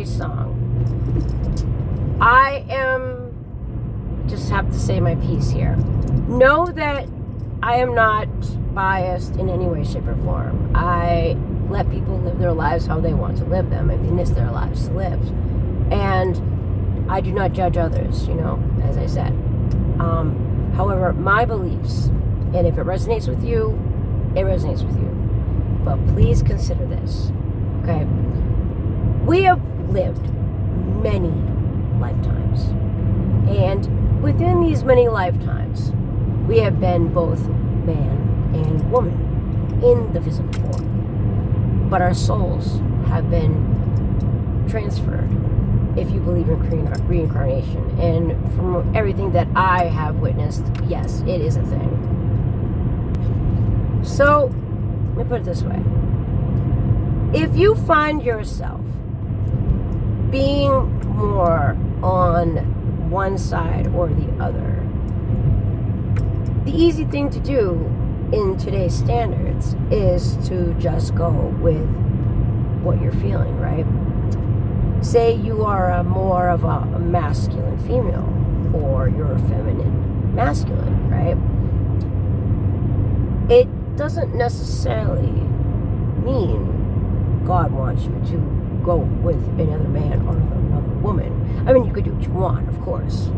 today's song, I just have to say my piece here. Know that I am not biased in any way, shape, or form. I let people live their lives how they want to live them. I mean, it's their lives to live. And I do not judge others, as I said. However, my beliefs, and if it resonates with you, it resonates with you. But please consider this, okay? We have lived many lifetimes. And within these many lifetimes, we have been both man and woman in the physical form. But our souls have been transferred, if you believe in reincarnation. And from everything that I have witnessed, yes, it is a thing. So, let me put it this way. If you find yourself being more on one side or the other, the easy thing to do in today's standards is to just go with what you're feeling, right? Say you are more of a masculine female, or you're a feminine masculine, right? It doesn't necessarily mean God wants you to go with another man or another woman. I mean, you could do what you want, of course,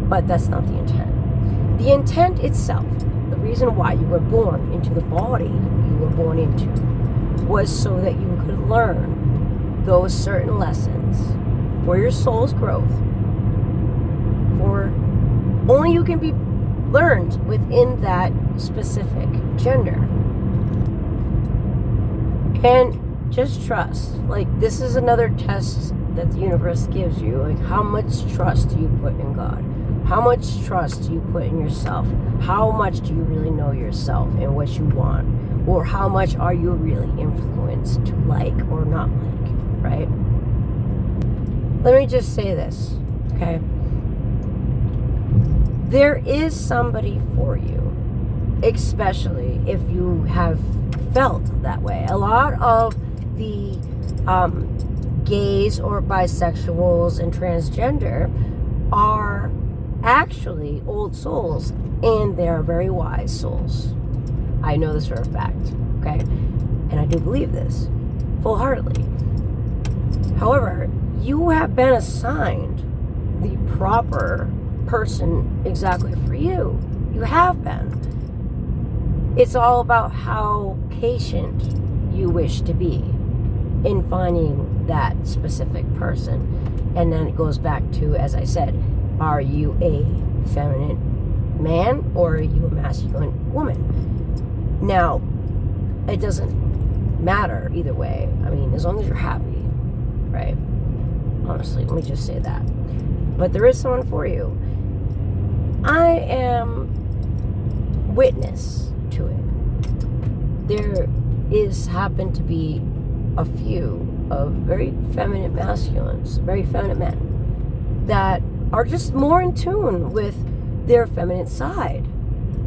but that's not the intent. The intent itself, the reason why you were born into the body you were born into, was so that you could learn those certain lessons for your soul's growth, for only you can be learned within that specific gender. And just trust. Like, this is another test that the universe gives you. Like, how much trust do you put in God? How much trust do you put in yourself? How much do you really know yourself and what you want? Or how much are you really influenced to like or not like, right? Let me just say this, okay? There is somebody for you, especially if you have felt that way. A lot of the gays or bisexuals and transgender are actually old souls, and they're very wise souls. I know this for a fact, okay? And I do believe this full-heartedly. However, you have been assigned the proper person exactly for you. You have been. It's all about how patient you wish to be in finding that specific person. And then it goes back to, as I said, are you a feminine man or are you a masculine woman? Now, it doesn't matter either way. I mean, as long as you're happy, right? Honestly, let me just say that. But there is someone for you. I am witness to it. There happened to be a few of very feminine masculines, very feminine men, that are just more in tune with their feminine side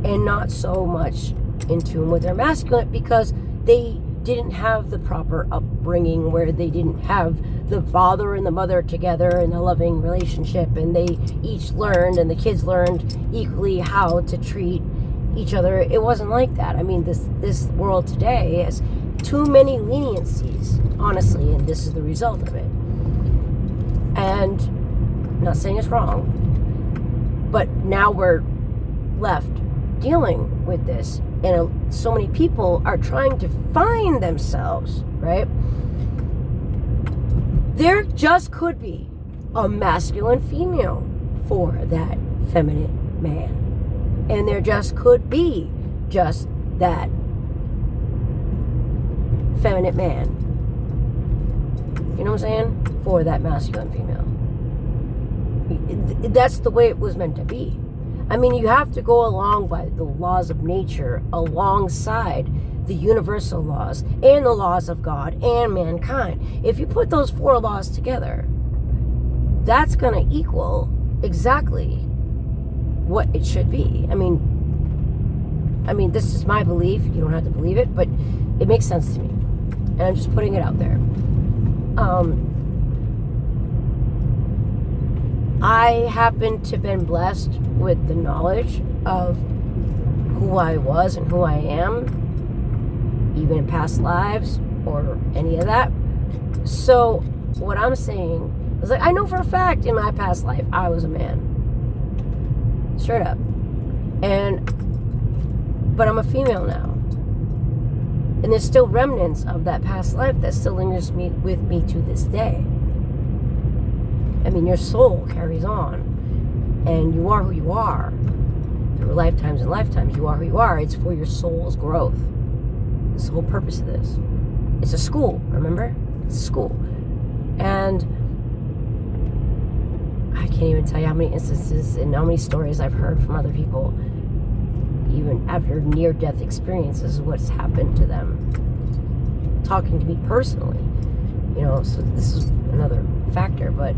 and not so much in tune with their masculine, because they didn't have the proper upbringing where they didn't have the father and the mother together in a loving relationship, and they each learned, and the kids learned equally how to treat each other. It wasn't like that. I mean, this world today has too many leniencies, honestly, and this is the result of it. And I'm not saying it's wrong, but now we're left dealing with this, and so many people are trying to find themselves, right? There just could be a masculine female for that feminine man, and there just could be just that feminine man, you know what I'm saying, for that masculine female. That's the way it was meant to be. I mean, you have to go along by the laws of nature alongside the universal laws and the laws of God and mankind. If you put those four laws together, that's going to equal exactly what it should be. I mean, this is my belief. You don't have to believe it, but it makes sense to me. And I'm just putting it out there. I happen to have been blessed with the knowledge of who I was and who I am, even in past lives or any of that. So what I'm saying is, like, I know for a fact in my past life I was a man, straight up, but I'm a female now, and there's still remnants of that past life that still lingers with me to this day. I mean, your soul carries on, and you are who you are. Through lifetimes and lifetimes, you are who you are. It's for your soul's growth. That's the whole purpose of this. It's a school, remember? It's a school. And I can't even tell you how many instances and how many stories I've heard from other people, even after near-death experiences, what's happened to them. Talking to me personally. So this is another factor, but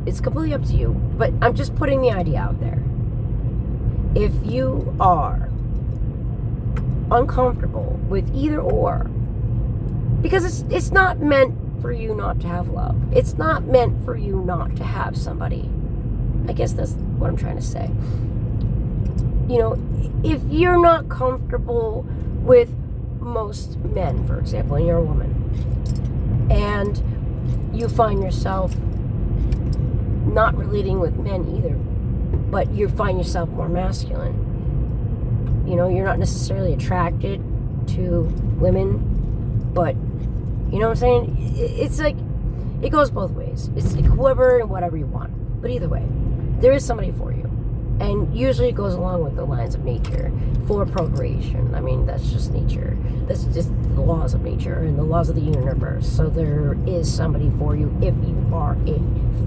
it's completely up to you. But I'm just putting the idea out there. If you are uncomfortable with either or, because it's not meant for you not to have love. It's not meant for you not to have somebody. I guess that's what I'm trying to say. If you're not comfortable with most men, for example, and you're a woman, and you find yourself not relating with men either, but you find yourself more masculine. You're not necessarily attracted to women, but you know what I'm saying? It's like, it goes both ways. It's like whoever and whatever you want. But either way, there is somebody for you. And usually it goes along with the lines of nature for procreation. I mean, that's just nature. That's just the laws of nature and the laws of the universe. So there is somebody for you if you are a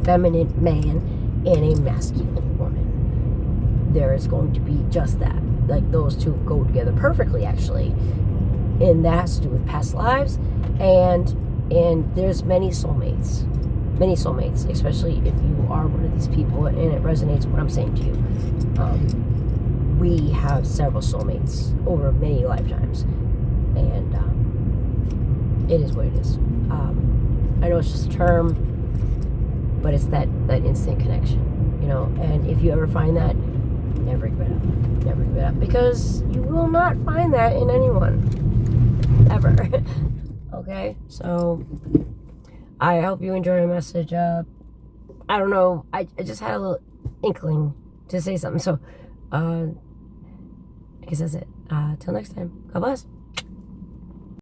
feminine man and a masculine woman. There is going to be just that. Like, those two go together perfectly, actually. And that has to do with past lives. And there's many soulmates. Many soulmates, especially if you are one of these people and it resonates with what I'm saying to you. We have several soulmates over many lifetimes, and it is what it is. I know it's just a term, but it's that instant connection, and if you ever find that, never give it up, because you will not find that in anyone, ever. Okay, so I hope you enjoy the message. I don't know. I just had a little inkling to say something. So, I guess that's it. Till next time. God bless.